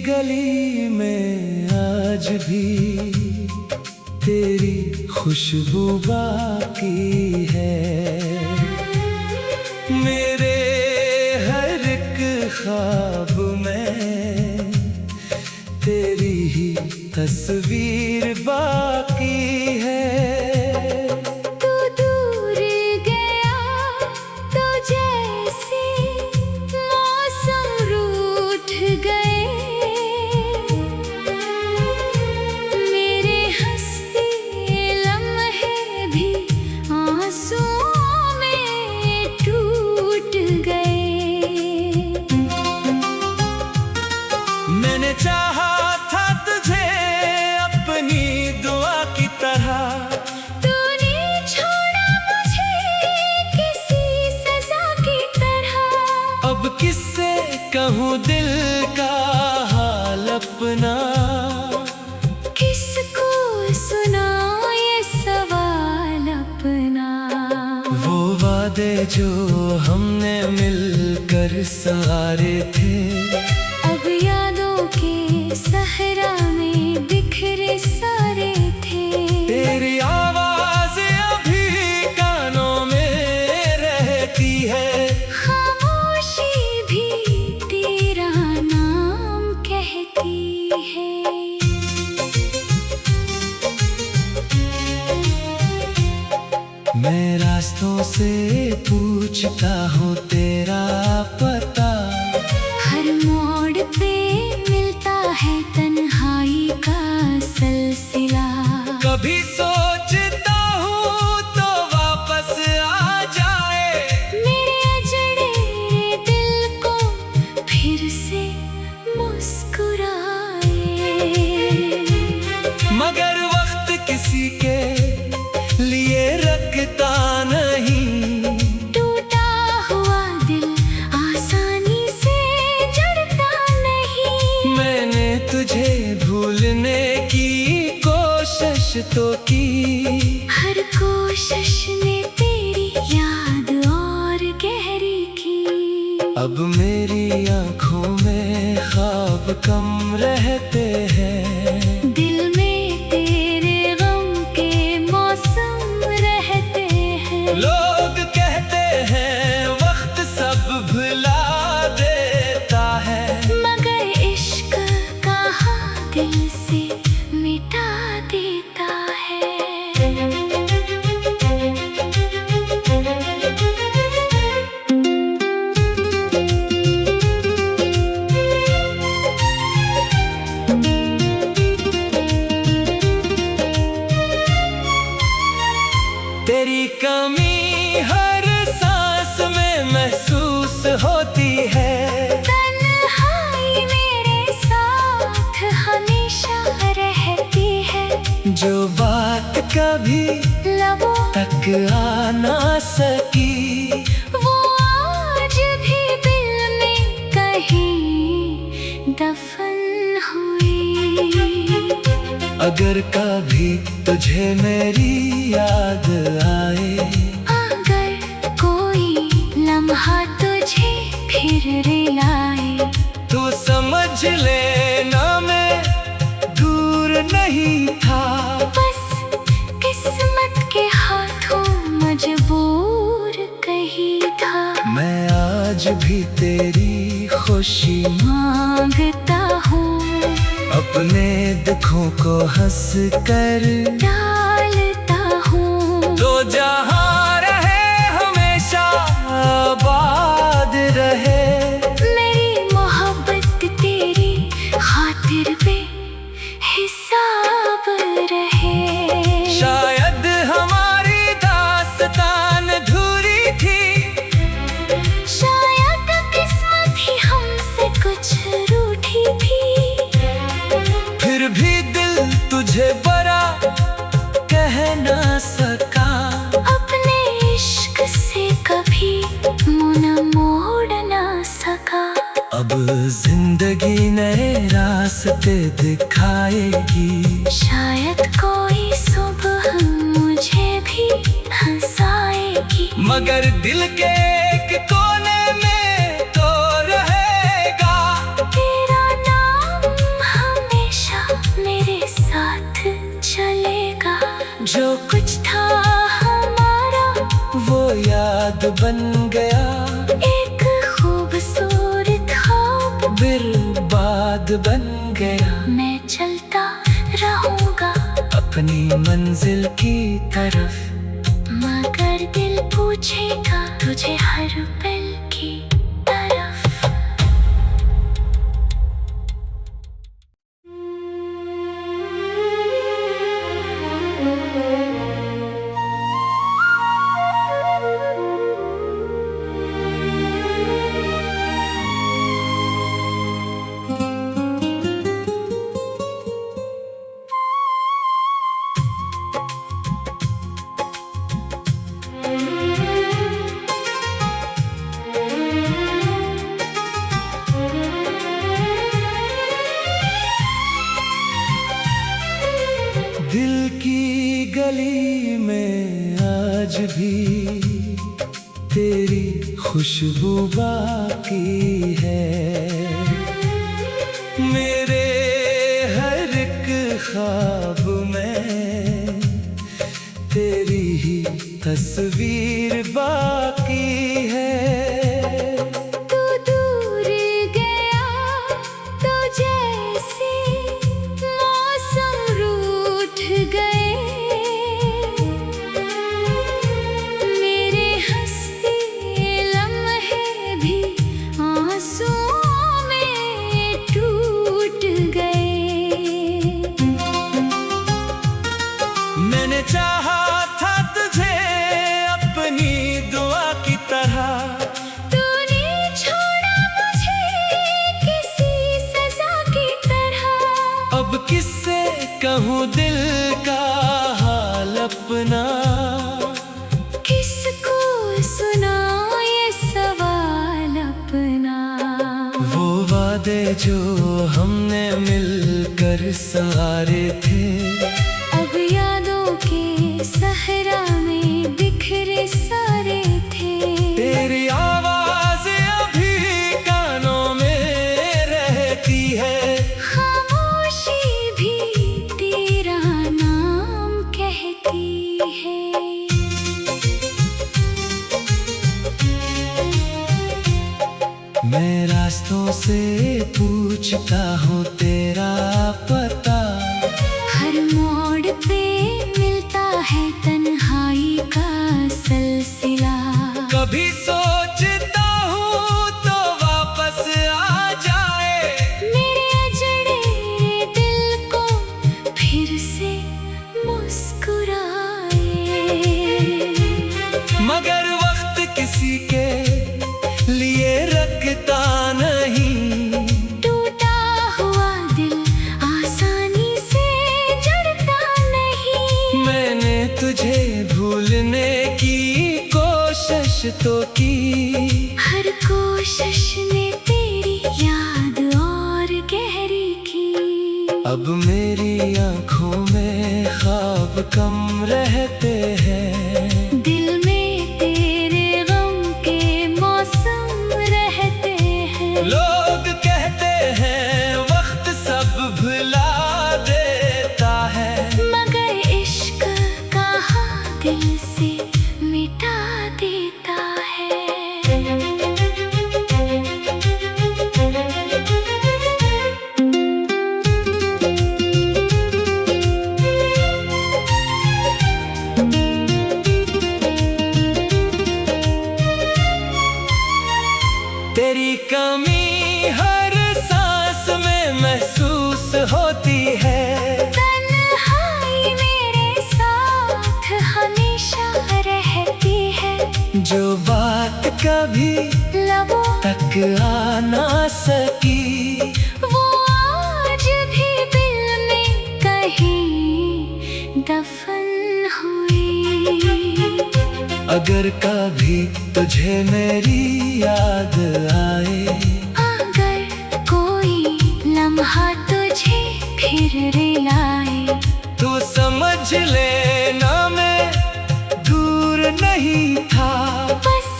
गली में आज भी तेरी खुशबू बाकी है। मेरे हर एक ख्वाब में तेरी ही तस्वीर बाकी है। मैंने चाहा था तुझे अपनी दुआ की तरह, तूने छोड़ा मुझे किसी सजा की तरह। अब किससे कहूँ दिल का हाल अपना, किसको सुनाऊं ये सवाल अपना। वो वादे जो हमने मिलकर सहारे थे, अब यादों के सहरा में बिखरे सारे थे। तेरी आवाज अभी कानों में रहती है, खामोशी भी तेरा नाम कहती है। मैं रास्तों से पूछता हूँ तेरा पता, हर मोड़ पे मिलता है तन्हाई का सिलसिला। कभी सोचता हूँ तो वापस आ जाए, मेरे अजड़े दिल को फिर से मुस्कुराए। मगर वक्त किसी के लिए रखता नहीं, टूटा हुआ दिल आसानी से जुड़ता नहीं। मैंने तुझे भूलने की कोशिश तो की, हर कोशिश ने तेरी याद और गहरी की। अब मेरी आंखों में ख्वाब कम रहते हैं, दिल में तेरे गम के मौसम रहते हैं। लोग कहते हैं वक्त सब भुला देता है, मगर इश्क कहाँ दिल से मिटा देता है। तेरी कमी हर सांस में महसूस होती है, तन्हाई मेरे साथ हमेशा रहती है। जो बात कभी लबों तक आ ना सकी, वो आज भी दिल में कहीं दफन हुई। अगर कभी तुझे मेरी याद आए, अगर कोई लम्हा तुझे फिर रिलाए, तो समझ लेना मैं दूर नहीं था। बस किस्मत के हाथों मजबूर कहीं था। मैं आज भी तेरी खुशी मांगता हूँ, अपने दुखों को हंस कर डालता हूँ। तो जहाँ रहे हमेशा आबाद रहे, मेरी मोहब्बत तेरी खातिर पे हिसाब रहे। शायद हमारी दास्तान अधूरी थी, शायद किस्मत ही हमसे कुछ रूठी थी। फिर भी दिल तुझे बड़ा कह ना सका, अपने इश्क से कभी मुँह मोड़ ना सका। अब जिंदगी नए रास्ते दिखाएगी, शायद कोई सुबह मुझे भी हंसाएगी। मगर दिल के एक कोने में तो रहेगा तेरा नाम याद बन गया। मैं चलता रहूंगा अपनी मंजिल की तरफ, मगर दिल पूछेगा तुझे हर पल की तरफ। दिल की गली में आज भी तेरी खुशबू बाकी है। मेरे हर एक ख्वाब में तेरी ही तस्वीर बाकी है। तू दूर गया तो जैसे मौसम रूठ गए, मेरे हंसते लम्हे भी आंसुओं में टूट गए। मैंने चाहा था तुझे अपनी दुआ की तरह, तूने छोड़ा मुझे किसी सजा की तरह। अब किससे कहूँ दिल का हाल अपना, किसको सुनाऊं ये सवाल अपना। वो वादे जो हमने मिलकर सहारे थे, अब यादों के सहरा में बिखरे सारे थे। तेरी आवाज अभी कानों में रहती है, खामोशी भी तेरा नाम कहती है। मैं रास्तों से पूछता हूँ तेरा पता, हर मोड़ पे मिलता है तन्हाई का सिलसिला। कभी सोचता हूँ तो वापस आ जाए, मेरे अजड़े दिल को फिर से मुस्कुराए। मगर वक्त किसी के लिए रखता नहीं, टूटा हुआ दिल आसानी से जुड़ता नहीं। मैंने तुझे भूलने की कोशिश तो की, हर कोशिश ने तेरी याद और गहरी की। अब मेरी आंखों में ख्वाब कम रहते हैं, दिल में तेरे गम के मौसम रहते हैं। लोग कहते हैं वक्त सब भुला देता है, मगर इश्क कहाँ दिल से मिटा देता है। तेरी कमी हर सांस में महसूस होती है। तन्हाई मेरे साथ हमेशा रहती है, जो बात कभी लबों तक आ ना सकी, वो आज भी दिल में कहीं दफन हुई। अगर कभी तुझे मेरी याद आए, अगर कोई लम्हा तुझे फिर रिलाए, तो समझ लेना मैं दूर नहीं था। बस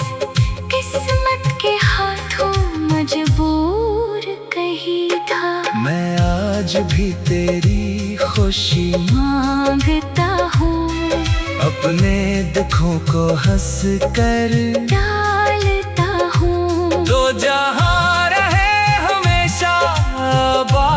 किस्मत के हाथों मजबूर कहीं था। मैं आज भी तेरी खुशी मांगता हूँ, अपने दुखों को हंस कर डालता हूँ। तो जहाँ रहे हमेशा आबाद।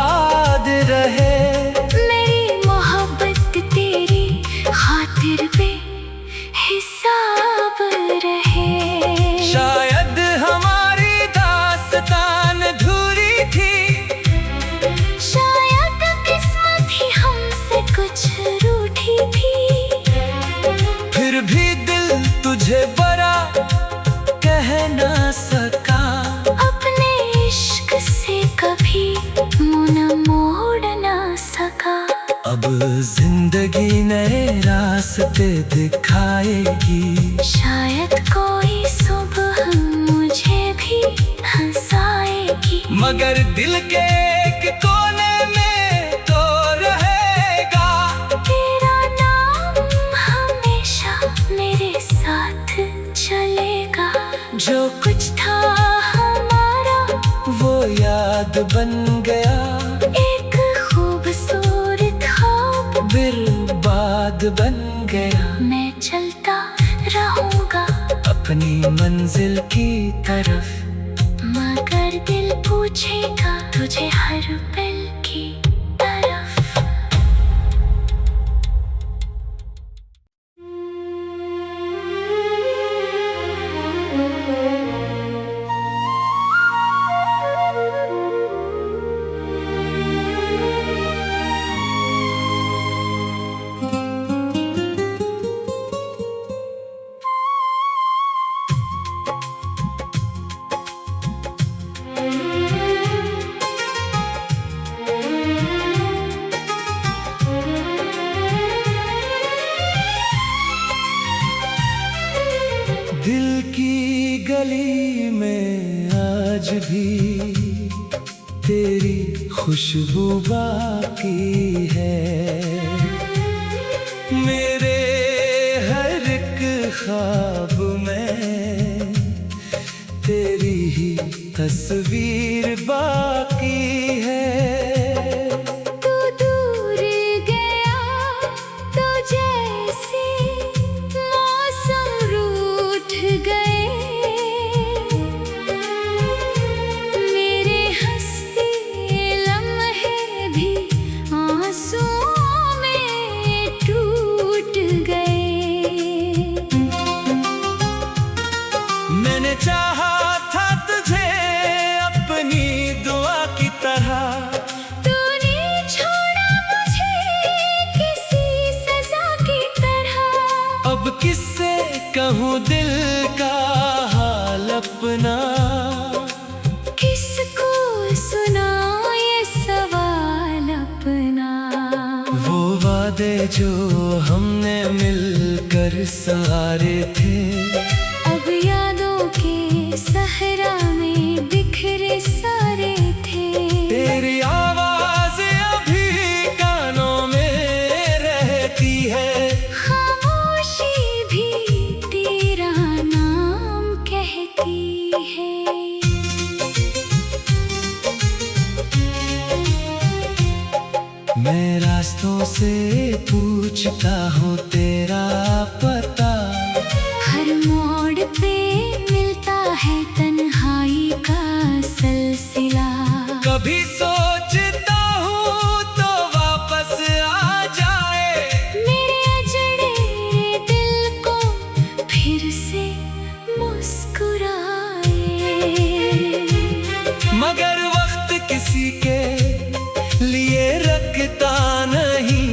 रास्ते दिखाएगी। शायद कोई सुबह मुझे भी हंसाएगी। मगर दिल के एक कोने में तो रहेगा तेरा नाम हमेशा मेरे साथ चलेगा। जो कुछ था हमारा वो याद बन गया। एक खूबसूरत ख्वाब बर्बाद बन गया। मैं चलता रहूंगा अपनी मंजिल की तरफ, मगर दिल पूछेगा तुझे हर पल की तरफ। दिल की गली में आज भी तेरी खुशबू बाकी है। मेरे हर एक ख्वाब में तेरी ही तस्वीर बाकी है। तू दूर गया तो जैसे मौसम रूठ गए। मेरे हंसते लम्हे भी आंसुओं में टूट गए। मैंने चाहा था तुझे अपनी दुआ की तरह, तूने छोड़ा मुझे किसी सजा की तरह। अब किससे कहूँ दिल का हाल अपना। किसको सुनाऊं ये सवाल अपना। वो वादे जो हमने मिलकर सहारे थे, अब यादों के सहरा में बिखरे सारे थे। तेरी आवाज अभी कानों में रहती है। खामोशी भी तेरा नाम कहती है। मैं रास्तों से पूछता हूँ तेरा पता। हर मोड़ पे मिलता है तन्हाई का सिलसिला। कभी सोचता हूँ तो वापस आ जाए। मेरे अजड़े दिल को फिर से मुस्कुराए। मगर वक्त किसी के लिए रखता नहीं।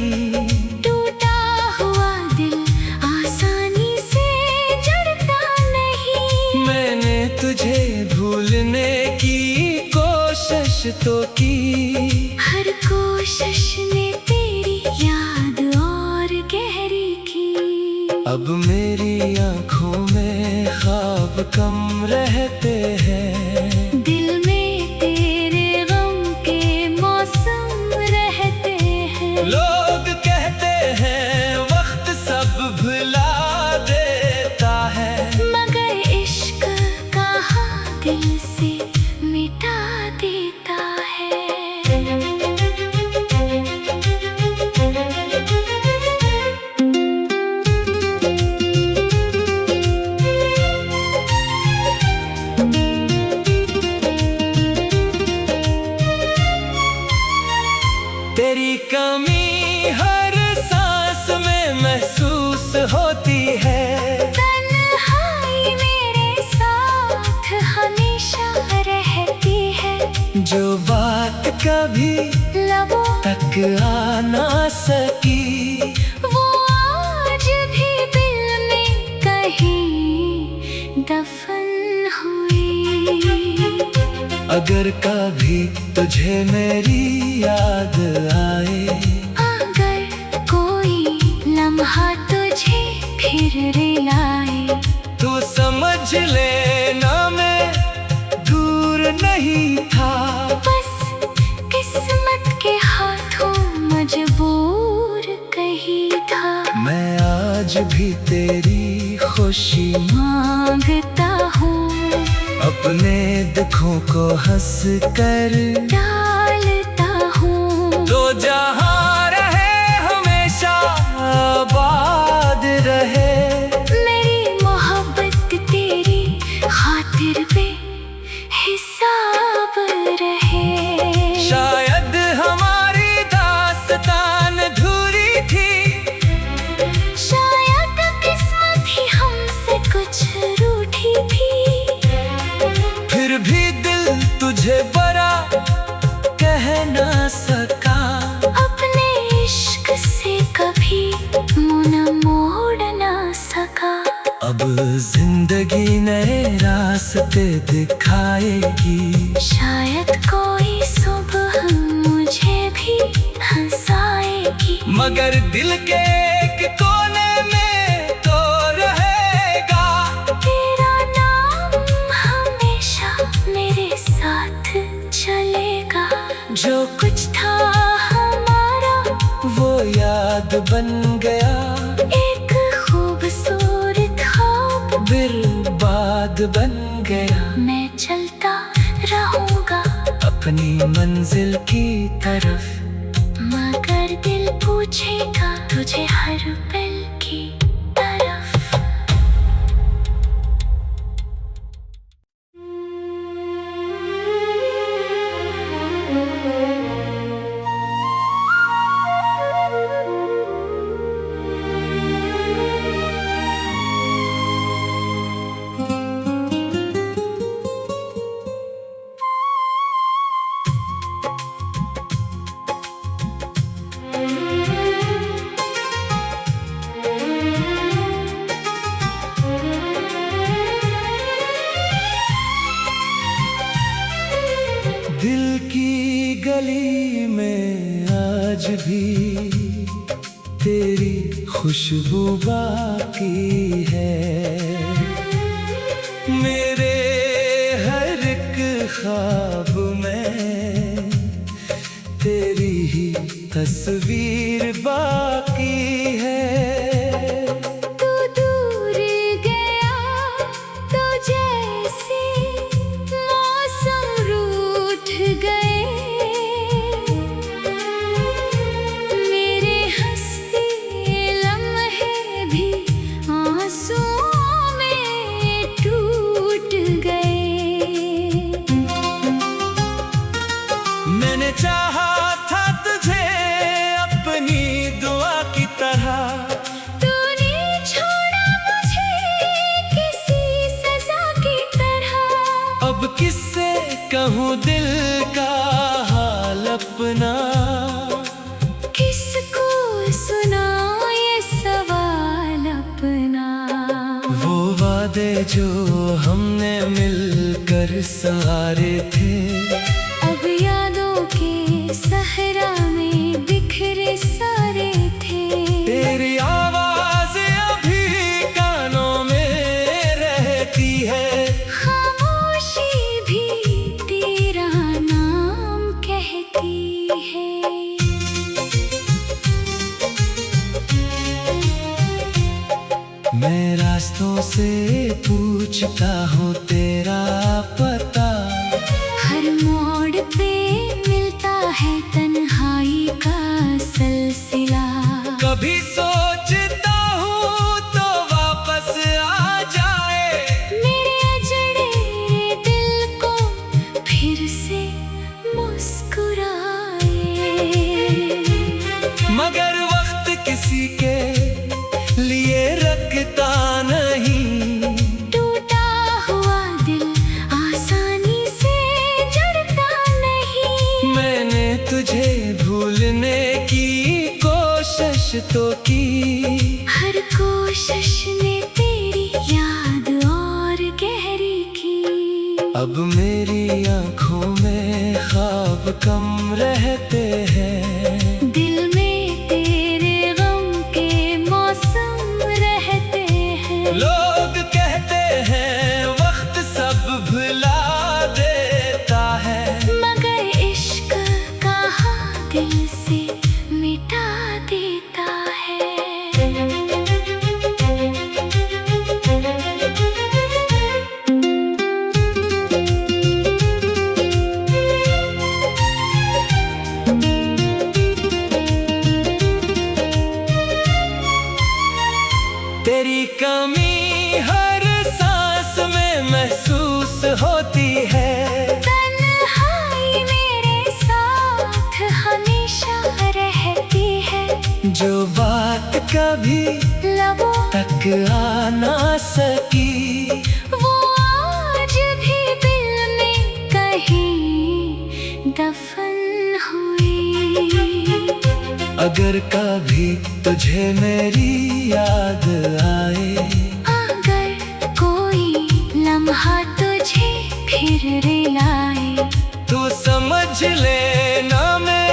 टूटा हुआ दिल आसानी से जड़ता नहीं। मैंने तुझे भूलने की कोशिश तो की। हर कोशिश ने तेरी याद और गहरी की। अब मेरी आंखों में ख्वाब कम रहते हैं। दिल में तेरे गम के मौसम रहते हैं। लोग कहते हैं वक्त सब भुला देता है, मगर इश्क कहाँ दिल से मिटा देता है। तेरी कमी हर सांस में महसूस होती है। तन्हाई मेरे साथ हमेशा रहती है। जो बात कभी लबों तक आ ना सकी, वो आज भी दिल में कहीं दफन हुई। अगर कभी तुझे मेरी याद आए, अगर कोई लम्हा तुझ फिर रिलाए। तू समझ लेना मैं दूर नहीं था, बस किस्मत के हाथों मजबूर कहीं था। मैं आज भी तेरी खुशी मांगता हूँ, अपने दुखों को हंस कर डालता हूँ। तो जहाँ रहे हमेशा आबाद रहे, मेरी मोहब्बत तेरी खातिर पे हिसाब रहे। शायद हमारी दास्तान अधूरी थी, शायद किस्मत ही हमसे कुछ रूठी थी। फिर भी दिल तुझे बड़ा कह ना सका, अपने इश्क से कभी मुँह न मोड़ ना सका। अब जिंदगी नए रास्ते दिखाएगी, शायद कोई सुबह मुझे भी हंसाएगी। मगर दिल के एक कोने में तो रहेगा तेरा नाम हमेशा मेरे साथ चलेगा। जो कुछ था हमारा वो याद बन गया, एक खूबसूरत ख्वाब बर्बाद बन गया। मैं चलता रहूंगा अपनी मंजिल की तरफ, मगर दिल पूछेगा तुझे हर पल की तरफ। दिल की गली में आज भी तेरी खुशबू बाकी है, मेरे हर एक ख्वाब में तेरी ही तस्वीर बाकी है। तू दूर गया तो जैसे मौसम रूठ गए, मेरे हंसते लम्हे भी आंसुओं में टूट गए। मैंने चाहा था तुझे अपनी दुआ की तरह, तूने छोड़ा मुझे किसी सजा की तरह। अब किससे कहूँ दिल का हाल अपना, किसको सुनाऊं ये सवाल अपना। वो वादे जो हमने मिलकर सहारे थे, अब यादों के सहरा में बिखरे सारे थे। तेरी आवाज अभी कानों में रहती है, खामोशी भी तेरा नाम कहती है। मैं रास्तों से पूछता हूँ तेरा पता, हर मोड़ पे मिलता है तन्हाई का सिलसिला। कभी सोचता हूँ तो वापस आ जाए, मेरे अजड़े दिल को फिर से मुस्कुराए। मगर वक्त किसी के लिए रखता नहीं, टूटा हुआ दिल आसानी से जुड़ता नहीं। मैंने तुझे भूलने की कोशिश तो की, हर कोशिश ने तेरी याद और गहरी की। अब मेरी आंखों में ख्वाब कम रहते हैं, दिल में तेरे गम के मौसम रहते होती है। तन्हाई मेरे साथ हमेशा रहती है। जो बात कभी लबों तक आ ना सकी, वो आज भी दिल में कहीं दफन हुई। अगर कभी तुझे मेरी याद आए, अगर कोई लम्हा तुझे फिर रिलाए, तो समझ लेना मैं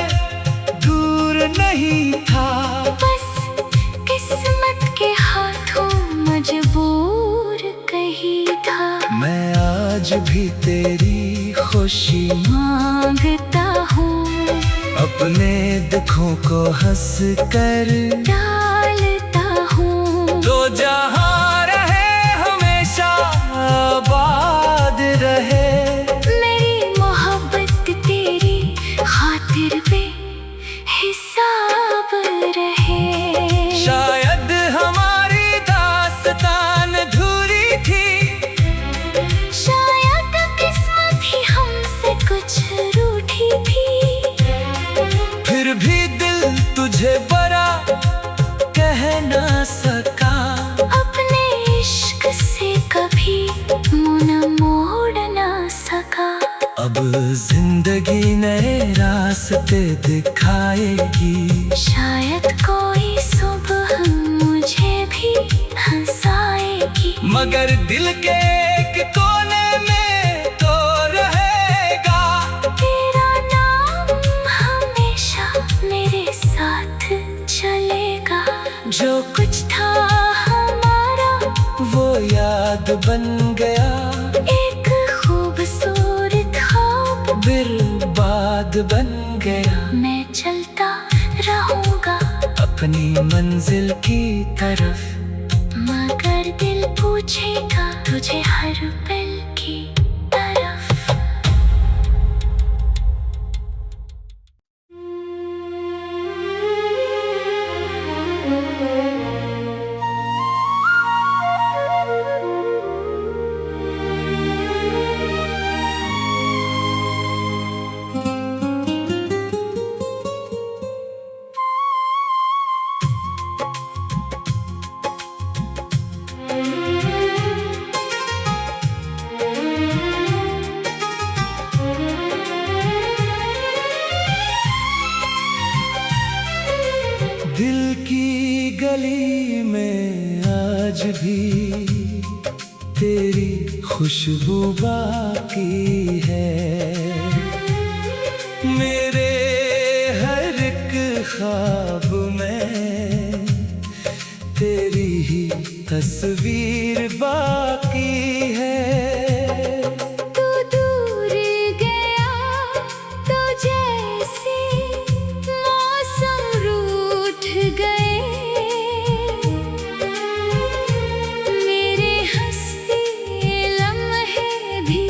दूर नहीं था। बस किस्मत के हाथों मजबूर कहीं था। मैं आज भी तेरी खुशी मांगता हूँ, अपने दुखों को हंस कर डालता हूँ। तो जहाँ रहे हमेशा आबाद रहे। मेरी मोहब्बत तेरी खातिर पे हिसाब रहे। शायद हमारी दास्तान अधूरी थी, शायद किस्मत ही हमसे कुछ रूठी थी। फिर भी दिल तुझे बड़ा कह ना सका। अपने इश्क से कभी मुँह न मोड़ ना सका। अब जिंदगी नए रास्ते दिखाएगी, शायद कोई सुबह मुझे भी हंसाएगी। मगर दिल के एक कोने में तो रहेगा। तेरा नाम हमेशा मेरे साथ चलेगा। जो कुछ था हमारा वो याद बन गया, एक खूबसूरत ख्वाब बर्बाद बन गया। मैं चलता रहूंगा अपनी मंजिल की तरफ, मगर दिल पूछेगा तुझे हर पल की तरफ। दिल की गली में आज भी तेरी खुशबू बाकी है। मेरे हर एक ख्वाब में तेरी ही तस्वीर बाकी है। तू दूर गया तो जैसे मौसम रूठ गए। मेरे हंसते लम्हे भी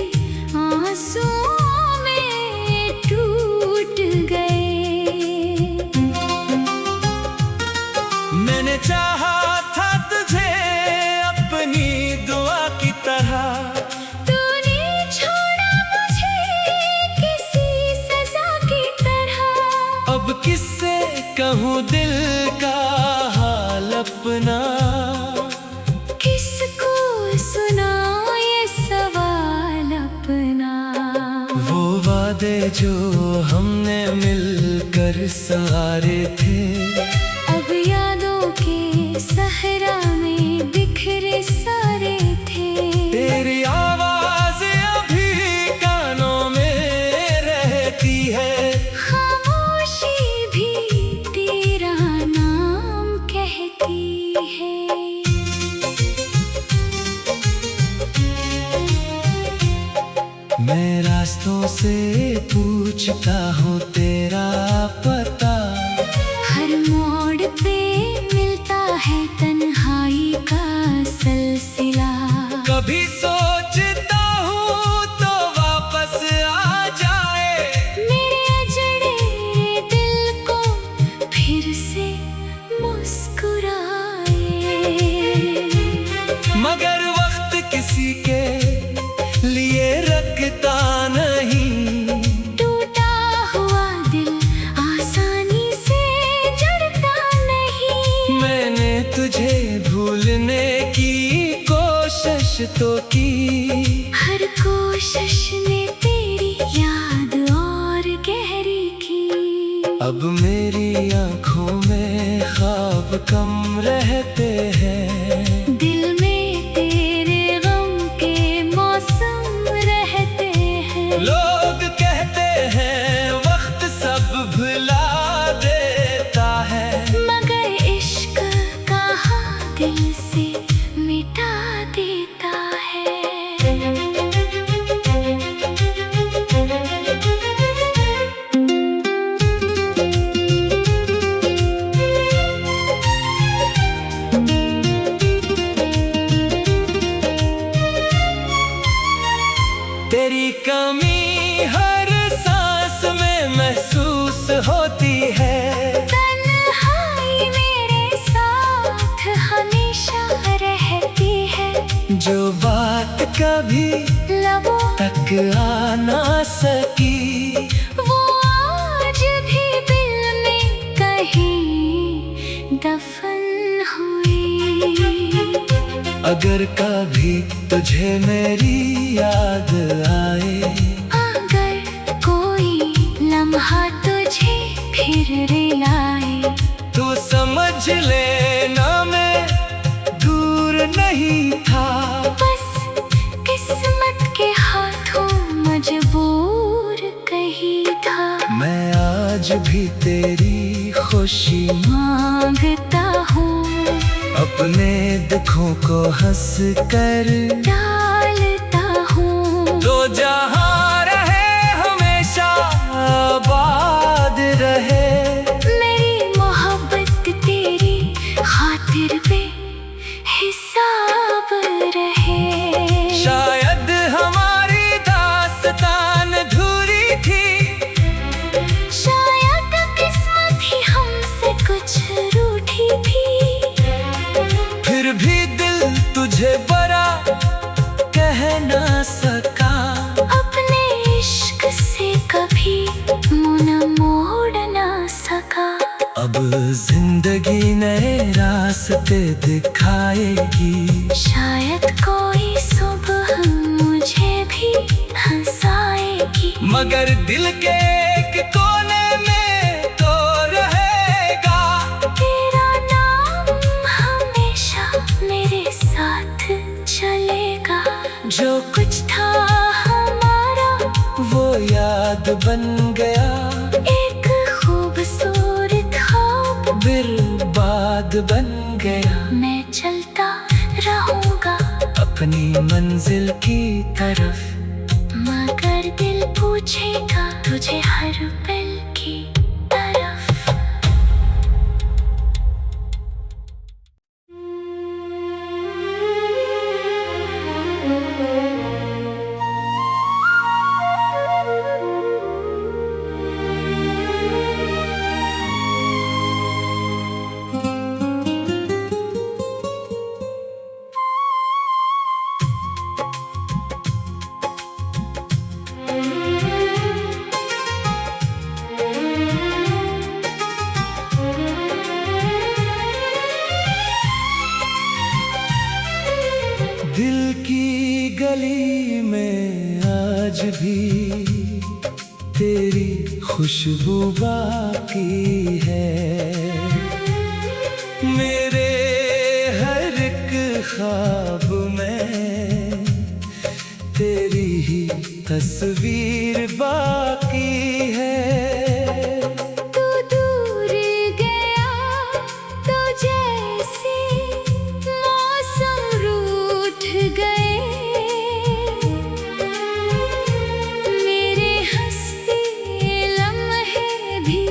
आंसुओं में टूट गए। मैंने चाहा था तुझे अपनी दुआ की तरह, तूने छोड़ा मुझे किसी सजा की तरह। अब किससे कहूँ दिल का हाल अपना, किसको सुनाऊं ये सवाल अपना। वो वादे जो हमने मिलकर सहारे थे, अब यादों के सहरा में बिखरे सारे थे। तेरी आवाज अभी कानों में रहती है। खामोशी भी तेरा नाम कहती है। मैं रास्तों से पूछता हूँ तेरा पता, हर मोड़ पे मिलता है तन्हाई का सिलसिला। कभी सोचता हूँ तो वापस आ जाए, मेरे अजड़े दिल को फिर से मुस्कुराए। मगर वक्त किसी के लिए तो की, हर कोशिश ने तेरी याद और गहरी की। अब मेरी आंखों में ख्वाब कम रहते हैं, दिल में तेरे गम के मौसम रहते हैं। लोग कहते हैं वक्त सब भुला देता है, मगर इश्क कहाँ दिल से मिटा देता है। तेरी कमी हर सांस में महसूस होती है, तन्हाई मेरे साथ हमेशा रहती है। जो बात कभी लबों तक आ ना सकी, वो आज भी दिल में कहीं दफन हुई। अगर कभी तुझे मेरी याद आए, अगर कोई लम्हा तुझे फिर रिलाए, तो समझ लेना मैं दूर नहीं था, बस किस्मत के हाथों मजबूर कहीं था। मैं आज भी तेरी खुशी मांगता हूँ, अपने दुखों को हंस कर डालता हूँ। तो जहाँ रहे हमेशा आबाद रहे, मेरी मोहब्बत तेरी खातिर पे हिसाब रहे। शायद हमारी दास्तान अधूरी थी, शायद किस्मत ही हमसे कुछ रूठी थी। फिर भी दिल तुझे बड़ा कह ना सका, अपने इश्क से कभी मुँह न मोड़ ना सका। अब जिंदगी नए रास्ते दिखाएगी, शायद कोई सुबह मुझे भी हंसाएगी, मगर दिल के एक कोने में तो रहेगा तेरा नाम हमेशा मेरे साथ चलेगा। जो कुछ था हमारा वो याद बन गया, एक खूबसूरत ख्वाब बर्बाद बन गया। मैं चलता रहूंगा अपनी मंजिल की तरफ, मगर दिल पूछेगा तुझे हर पल की तरफ। दिल की गली में आज भी तेरी खुशबू बाकी है, मेरे हर एक ख्वाब में तेरी ही तस्वीर बाकी है। तू दूर गया तो जैसे मौसम रूठ गए, मेरे हंसते लम्हे भी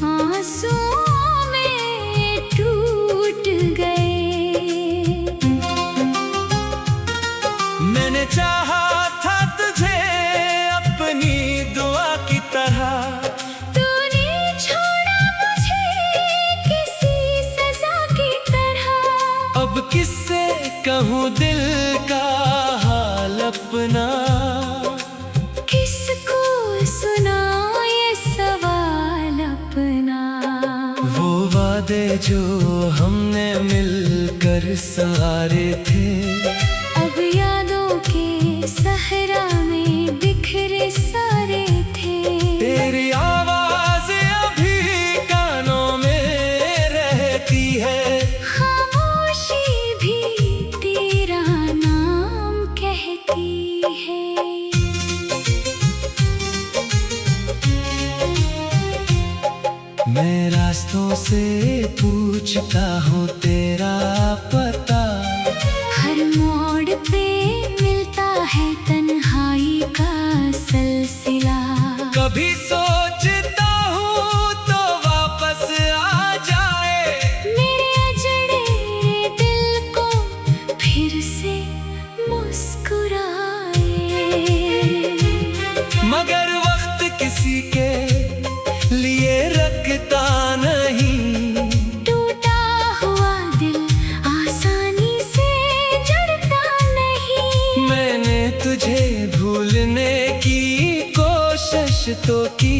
आंसुओं में टूट गए। मैंने चाहा था तुझे अपनी दुआ की तरह, तूने छोड़ा मुझे किसी सजा की तरह। अब किससे कहूँ दिल का हाल अपना, किसको सुनाऊं ये सवाल अपना। वो वादे जो हमने मिलकर सहारे थे, अब याद मैं रास्तों से पूछता हूँ तेरा पता, हर मोड़ पे मिलता है तन्हाई का सिलसिला। कभी सोचता हूँ तो वापस आ जाए, मेरे अजड़े दिल को फिर से मुस्कुराए। मगर वक्त किसी के लिए रखता नहीं, टूटा हुआ दिल आसानी से जड़ता नहीं। मैंने तुझे भूलने की कोशिश तो की,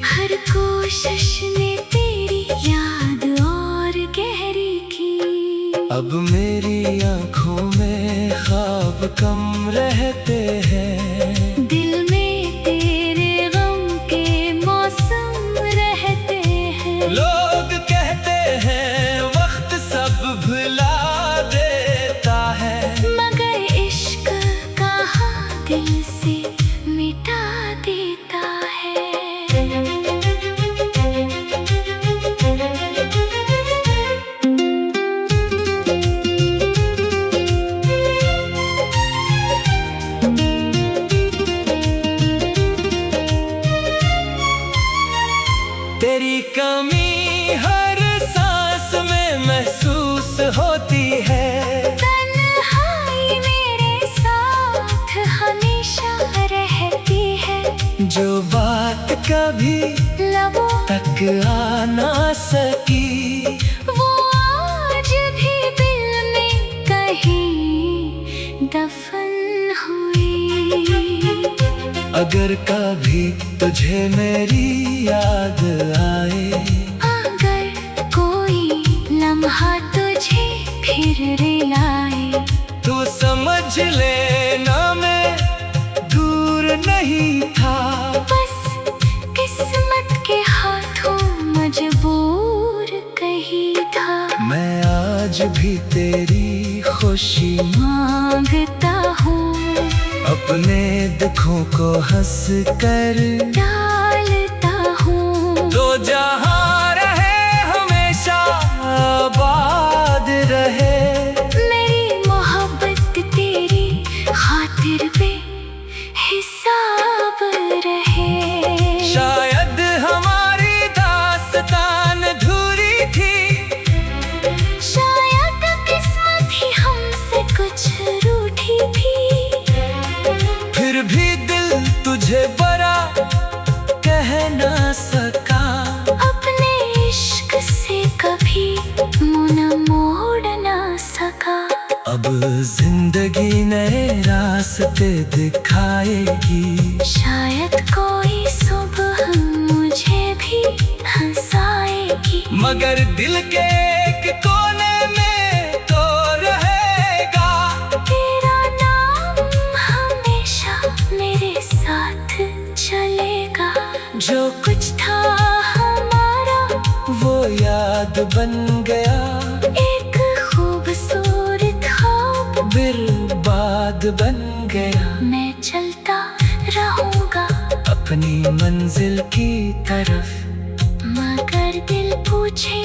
हर कोशिश ने तेरी याद और गहरी की। अब मेरी आंखों में ख्वाब कम रहते हैं, दिल में तेरे गम के मौसम रहते हैं। लोग कहते हैं वक्त सब भुला देता है, मगर इश्क कहाँ दिल से मिटा देता है। तेरी कमी हर सांस में महसूस होती है, तन्हाई मेरे साथ हमेशा रहती है। जो बात कभी लबों तक आ ना सकी, वो आज भी दिल में कहीं दफन हुई। अगर कभी तुझे मेरी याद आए, अगर कोई लम्हा तुझे फिर रिलाए, तो समझ लेना मैं दूर नहीं था, बस किस्मत के हाथों मजबूर कहीं था। मैं आज भी तेरी खुशी मांगता हूँ, अपने दुखों को हंस कर डालता हूँ। तो जहाँ रहे हमेशा आबाद रहे, मेरी मोहब्बत तेरी खातिर पे हिसाब रहे। शायद हमारी दास्तान अधूरी थी, शायद किस्मत ही हमसे कुछ रूठी थी। फिर भी दिल तुझे बड़ा कह ना सका, अपने इश्क से कभी मुँह न मोड़ ना सका। अब जिंदगी नए रास्ते दिखाएगी, शायद कोई सुबह मुझे भी हंसाएगी। मगर दिल के एक कोने में तो रहेगा, तेरा नाम हमेशा मेरे साथ चलेगा। जो कुछ था हमारा वो याद बन गया, एक खूबसूरत ख्वाब बर्बाद बन गया। मैं चलता रहूंगा अपनी मंजिल की तरफ, मगर दिल पूछे